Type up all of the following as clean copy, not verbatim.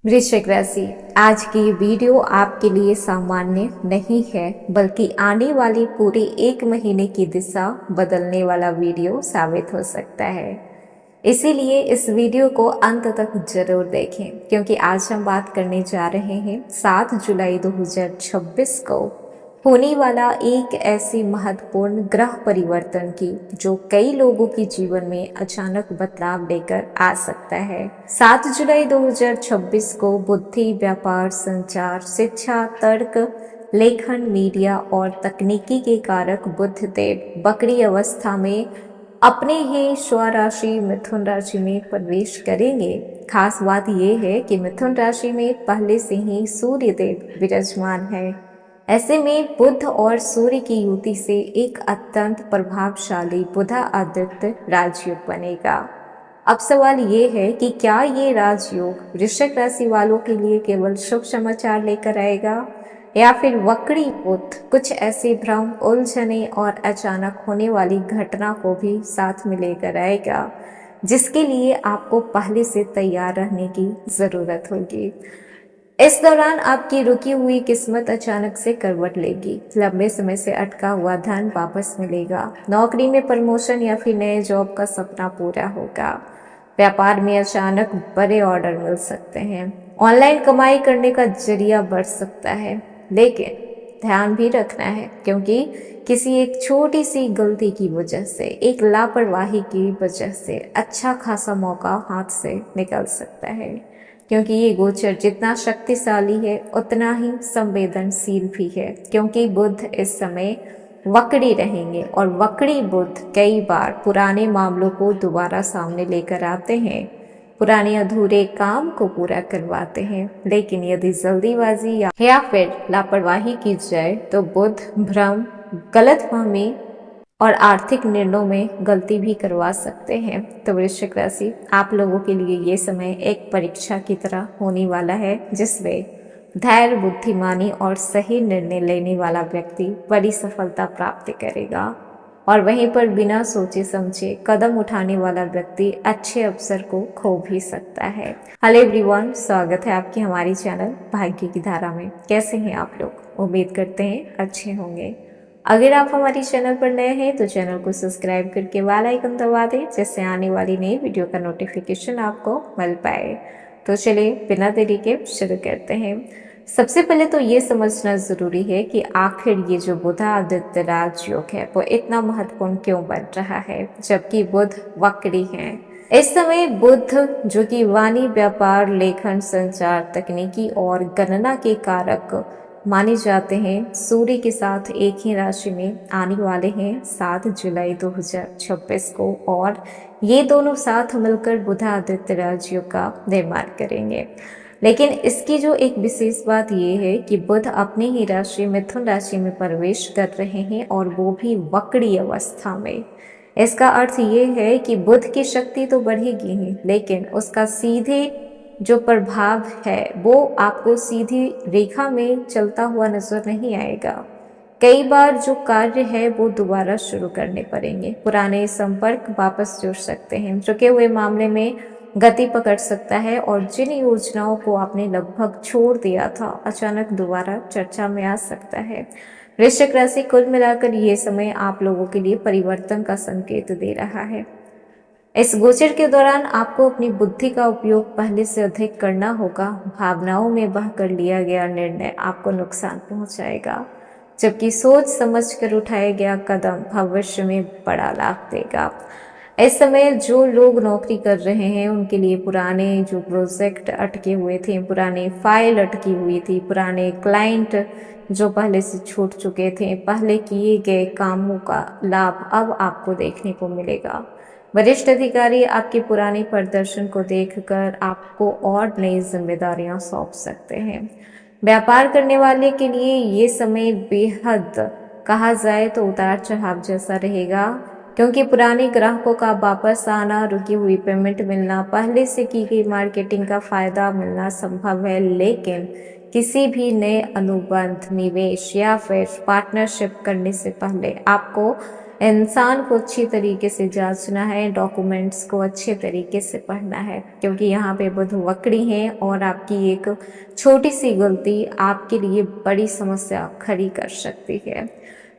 वृश्चिक राशि, आज की वीडियो आपके लिए सामान्य नहीं है बल्कि आने वाली पूरे 1 महीने की दिशा बदलने वाला वीडियो साबित हो सकता है। इसीलिए इस वीडियो को अंत तक जरूर देखें क्योंकि आज हम बात करने जा रहे हैं 7 जुलाई 2026 को होने वाला एक ऐसी महत्वपूर्ण ग्रह परिवर्तन की जो कई लोगों के जीवन में अचानक बदलाव लेकर आ सकता है। 7 जुलाई 2026 को बुद्धि, व्यापार, संचार, शिक्षा, तर्क, लेखन, मीडिया और तकनीकी के कारक बुध देव वक्री अवस्था में अपने ही स्वराशि मिथुन राशि में प्रवेश करेंगे। खास बात यह है कि मिथुन राशि में पहले से ही सूर्य देव विराजमान है। ऐसे में बुध और सूर्य की युति से एक अत्यंत प्रभावशाली बुधा आदित्य राजयोग बनेगा। अब सवाल ये है कि क्या ये राजयोग वृश्चिक राशि वालों के लिए केवल शुभ समाचार लेकर आएगा या फिर वक्री बुध कुछ ऐसे भ्रम, उलझने और अचानक होने वाली घटना को भी साथ में लेकर आएगा जिसके लिए आपको पहले से तैयार रहने की जरूरत होगी। इस दौरान आपकी रुकी हुई किस्मत अचानक से करवट लेगी। लंबे समय से अटका हुआ धन वापस मिलेगा। नौकरी में प्रमोशन या फिर नए जॉब का सपना पूरा होगा। व्यापार में अचानक बड़े ऑर्डर मिल सकते हैं। ऑनलाइन कमाई करने का जरिया बढ़ सकता है, लेकिन ध्यान भी रखना है क्योंकि किसी एक छोटी सी गलती की वजह से, एक लापरवाही की वजह से अच्छा खासा मौका हाथ से निकल सकता है क्योंकि ये गोचर जितना शक्तिशाली है उतना ही संवेदनशील भी है क्योंकि बुध इस समय वक्री रहेंगे और वक्री बुध कई बार पुराने मामलों को दोबारा सामने लेकर आते हैं, पुराने अधूरे काम को पूरा करवाते हैं। लेकिन यदि जल्दीबाजी या फिर लापरवाही की जाए तो बुध भ्रम, गलतफहमी और आर्थिक निर्णयों में गलती भी करवा सकते हैं। तो वृश्चिक राशि, आप लोगों के लिए ये समय एक परीक्षा की तरह होने वाला है जिसमें धैर्य, बुद्धिमानी और सही निर्णय लेने वाला व्यक्ति बड़ी सफलता प्राप्त करेगा और वहीं पर बिना सोचे समझे कदम उठाने वाला व्यक्ति अच्छे अवसर को खो भी सकता है। हेलो एवरीवन, स्वागत है आपकी हमारी चैनल भाग्य की धारा में। कैसे हैं आप लोग? उम्मीद करते हैं अच्छे होंगे। अगर आप हमारी चैनल पर नए हैं तो चैनल को सब्सक्राइब करके बेल आइकन दबा दें जिससे आने वाली नई वीडियो का नोटिफिकेशन आपको मिल पाए। तो चलिए बिना देरी के शुरू करते हैं। सबसे पहले तो ये समझना जरूरी है कि आखिर ये जो बुधा आदित्य राजयोग है वो इतना महत्वपूर्ण क्यों बन रहा है जबकि बुध वक्री है। इस समय बुध जो कि वाणी, व्यापार, लेखन, संचार, तकनीकी और गणना के कारक माने जाते हैं, सूर्य के साथ एक ही राशि में आने वाले हैं 7 जुलाई 2026 को और ये दोनों साथ मिलकर बुधा आदित्य राजयोग का निर्माण करेंगे। लेकिन इसकी जो एक विशेष बात ये है कि बुध अपनी ही राशि मिथुन राशि में प्रवेश कर रहे हैं और वो भी वक्री अवस्था में। इसका अर्थ ये है कि बुध की शक्ति तो बढ़ेगी ही, लेकिन उसका सीधे जो प्रभाव है वो आपको सीधी रेखा में चलता हुआ नजर नहीं आएगा। कई बार जो कार्य है वो दोबारा शुरू करने पड़ेंगे, पुराने संपर्क वापस जुड़ सकते हैं, रुके हुए मामले में गति पकड़ सकता है और जिन योजनाओं को आपने लगभग छोड़ दिया था अचानक दोबारा चर्चा में आ सकता है। वृश्चिक राशि, कुल मिलाकर ये समय आप लोगों के लिए परिवर्तन का संकेत दे रहा है। इस गोचर के दौरान आपको अपनी बुद्धि का उपयोग पहले से अधिक करना होगा। भावनाओं में बहकर लिया गया निर्णय आपको नुकसान पहुंचाएगा, जबकि सोच समझ कर उठाया गया कदम भविष्य में बड़ा लाभ देगा। इस समय जो लोग नौकरी कर रहे हैं उनके लिए पुराने जो प्रोजेक्ट अटके हुए थे, पुरानी फाइल अटकी हुई थी, पुराने क्लाइंट जो पहले से छूट चुके थे, पहले किए गए कामों का लाभ अब आपको देखने को मिलेगा। वरिष्ठ अधिकारी आपके पुराने प्रदर्शन को देखकर आपको और नई जिम्मेदारियां सौंप सकते हैं। व्यापार करने वाले के लिए ये समय बेहद कहा जाए तो उतार चढ़ाव जैसा रहेगा क्योंकि पुराने ग्राहकों का वापस आना, रुकी हुई पेमेंट मिलना, पहले से की गई मार्केटिंग का फायदा मिलना संभव है। लेकिन किसी भी नए अनुबंध, निवेश या फिर पार्टनरशिप करने से पहले आपको इंसान को अच्छी तरीके से जांचना है, डॉक्यूमेंट्स को अच्छे तरीके से पढ़ना है, क्योंकि यहाँ पे बुध वक्री हैं और आपकी एक छोटी सी गलती आपके लिए बड़ी समस्या खड़ी कर सकती है।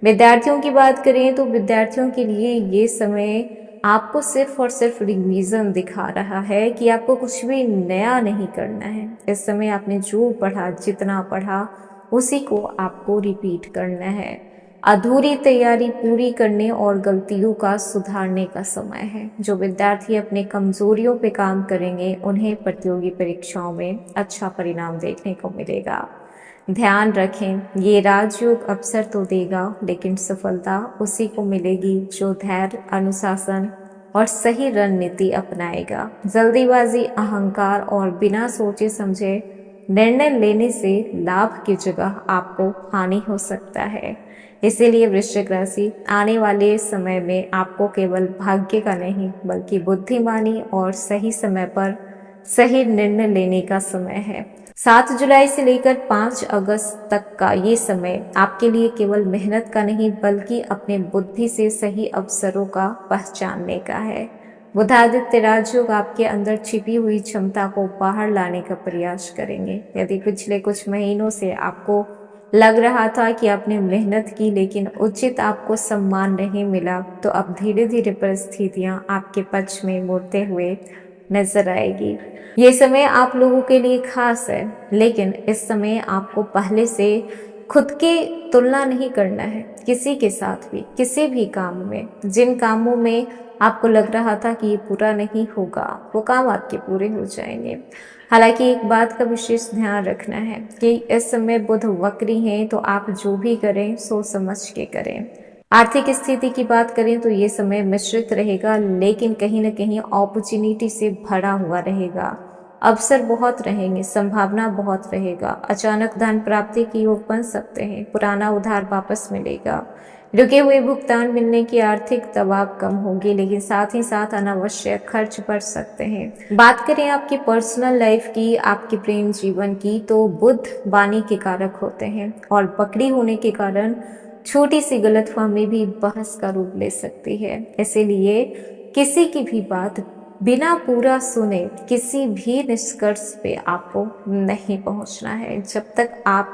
विद्यार्थियों की बात करें तो विद्यार्थियों के लिए ये समय आपको सिर्फ और सिर्फ रिवीजन दिखा रहा है कि आपको कुछ भी नया नहीं करना है। इस समय आपने जो पढ़ा, जितना पढ़ा, उसी को आपको रिपीट करना है। अधूरी तैयारी पूरी करने और गलतियों का सुधारने का समय है। जो विद्यार्थी अपने कमजोरियों पे काम करेंगे उन्हें प्रतियोगी परीक्षाओं में अच्छा परिणाम देखने को मिलेगा। ध्यान रखें, ये राजयोग अवसर तो देगा, लेकिन सफलता उसी को मिलेगी जो धैर्य, अनुशासन और सही रणनीति अपनाएगा। जल्दीबाजी, अहंकार और बिना सोचे समझे निर्णय लेने से लाभ की जगह आपको हानि हो सकता है। इसीलिए वृश्चिक राशि, आने वाले समय में आपको केवल भाग्य का नहीं बल्कि बुद्धिमानी और सही समय पर सही निर्णय लेने का समय है। 7 जुलाई से लेकर 5 अगस्त तक का ये समय आपके लिए केवल मेहनत का नहीं बल्कि अपने बुद्धि से सही अवसरों का पहचानने का है। बुधादित्य राजयोग आपके अंदर छिपी हुई क्षमता को बाहर लाने का प्रयास करेंगे। यदि पिछले कुछ महीनों से आपको लग रहा था कि आपने मेहनत की लेकिन उचित आपको सम्मान नहीं मिला, तो अब धीरे धीरे परिस्थितियां आपके पक्ष में मुड़ते हुए नजर आएगी। ये समय आप लोगों के लिए खास है, लेकिन इस समय आपको पहले से खुद की तुलना नहीं करना है किसी के साथ भी, किसी भी काम में। जिन कामों में आपको लग रहा था कि ये पूरा नहीं होगा, वो काम आपके पूरे हो जाएंगे। हालांकि एक बात का विशेष ध्यान रखना है कि इस समय बुध वक्री हैं, तो आप जो भी करें सोच समझ के करें। आर्थिक स्थिति की बात करें तो ये समय मिश्रित रहेगा, लेकिन कहीं न कहीं अपॉर्चुनिटी से भरा हुआ रहेगा। अवसर बहुत रहेंगे, संभावना बहुत रहेगा। अचानक धन प्राप्ति के योग बन सकते हैं। पुराना उधार वापस मिलेगा। रुके हुए भुगतान मिलने की आर्थिक दबाव कम होगी, लेकिन साथ ही साथ अनावश्यक खर्च बढ़ सकते हैं। बात करें आपकी पर्सनल लाइफ की, आपके प्रेम जीवन की, तो बुध वाणी के कारक होते हैं और वक्री होने के कारण छोटी सी गलतफहमी भी बहस का रूप ले सकती है। इसीलिए किसी की भी बात बिना पूरा सुने किसी भी निष्कर्ष पे आपको नहीं पहुंचना है। जब तक आप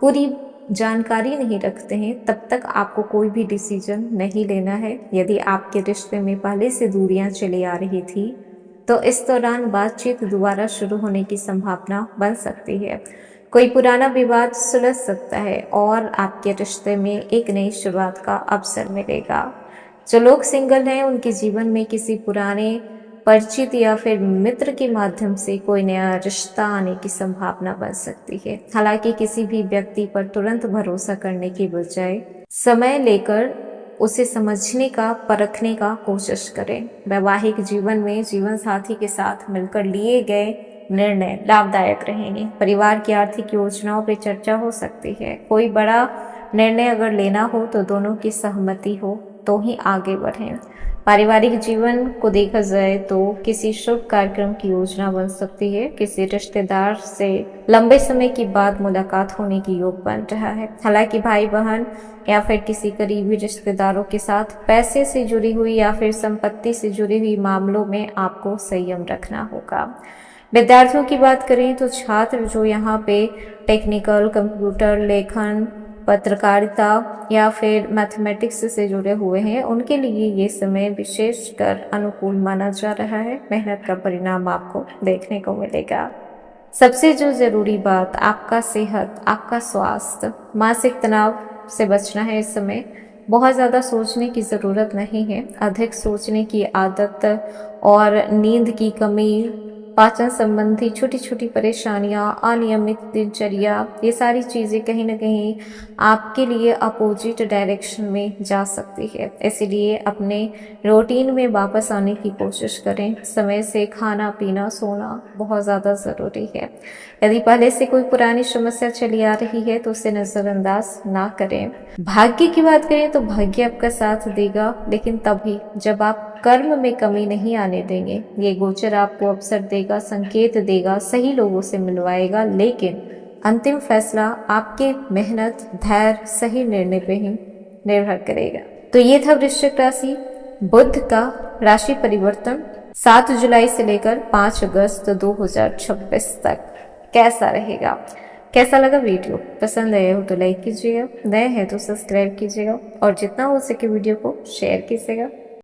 पूरी जानकारी नहीं रखते हैं तब तक आपको कोई भी डिसीजन नहीं लेना है। यदि आपके रिश्ते में पहले से दूरियां चली आ रही थी तो इस दौरान बातचीत दोबारा शुरू होने की संभावना बन सकती है। कोई पुराना विवाद सुलझ सकता है और आपके रिश्ते में एक नई शुरुआत का अवसर मिलेगा। जो लोग सिंगल हैं उनके जीवन में किसी पुराने परिचित या फिर मित्र के माध्यम से कोई नया रिश्ता आने की संभावना बन सकती है। हालांकि किसी भी व्यक्ति पर तुरंत भरोसा करने की बजाय समय लेकर उसे समझने का, परखने का कोशिश करें। वैवाहिक जीवन में जीवन साथी के साथ मिलकर लिए गए निर्णय लाभदायक रहेंगे। परिवार की आर्थिक योजनाओं पर चर्चा हो सकती है। कोई बड़ा निर्णय अगर लेना हो तो दोनों की सहमति हो तो ही आगे बढ़ें। पारिवारिक जीवन को देखा जाए तो किसी शुभ कार्यक्रम की योजना बन सकती है। किसी रिश्तेदार से लंबे समय के बाद मुलाकात होने की योग बन रहा है। हालांकि भाई बहन या फिर किसी करीबी रिश्तेदारों के साथ पैसे से जुड़ी हुई या फिर संपत्ति से जुड़ी हुई मामलों में आपको संयम रखना होगा। विद्यार्थियों की बात करें तो छात्र जो यहाँ पे टेक्निकल, कंप्यूटर, लेखन, पत्रकारिता या फिर मैथमेटिक्स से जुड़े हुए हैं, उनके लिए ये समय विशेषकर अनुकूल माना जा रहा है। मेहनत का परिणाम आपको देखने को मिलेगा। सबसे जो जरूरी बात, आपका सेहत, आपका स्वास्थ्य। मानसिक तनाव से बचना है इस समय। बहुत ज़्यादा सोचने की ज़रूरत नहीं है। अधिक सोचने की आदत और नींद की कमी, पाचन संबंधी छोटी छोटी परेशानियां, अनियमित दिनचर्या, ये सारी चीज़ें कहीं ना कहीं आपके लिए अपोजिट डायरेक्शन में जा सकती है। इसलिए अपने रूटीन में वापस आने की कोशिश करें। समय से खाना पीना, सोना बहुत ज़्यादा ज़रूरी है। यदि पहले से कोई पुरानी समस्या चली आ रही है तो उसे नज़रअंदाज ना करें। भाग्य की बात करें तो भाग्य आपका साथ देगा, लेकिन तभी जब आप कर्म में कमी नहीं आने देंगे। ये गोचर आपको अवसर देगा, संकेत देगा, सही लोगों से मिलवाएगा, लेकिन अंतिम फैसला आपके मेहनत, धैर्य, सही निर्णय पे ही निर्भर करेगा। तो ये था वृश्चिक राशि, बुध का राशि परिवर्तन 7 जुलाई से लेकर 5 अगस्त 2026 तक कैसा रहेगा। कैसा लगा वीडियो, पसंद आया हो तो लाइक कीजिएगा, नए हैं तो सब्सक्राइब कीजिएगा और जितना हो सके वीडियो को शेयर कीजिएगा।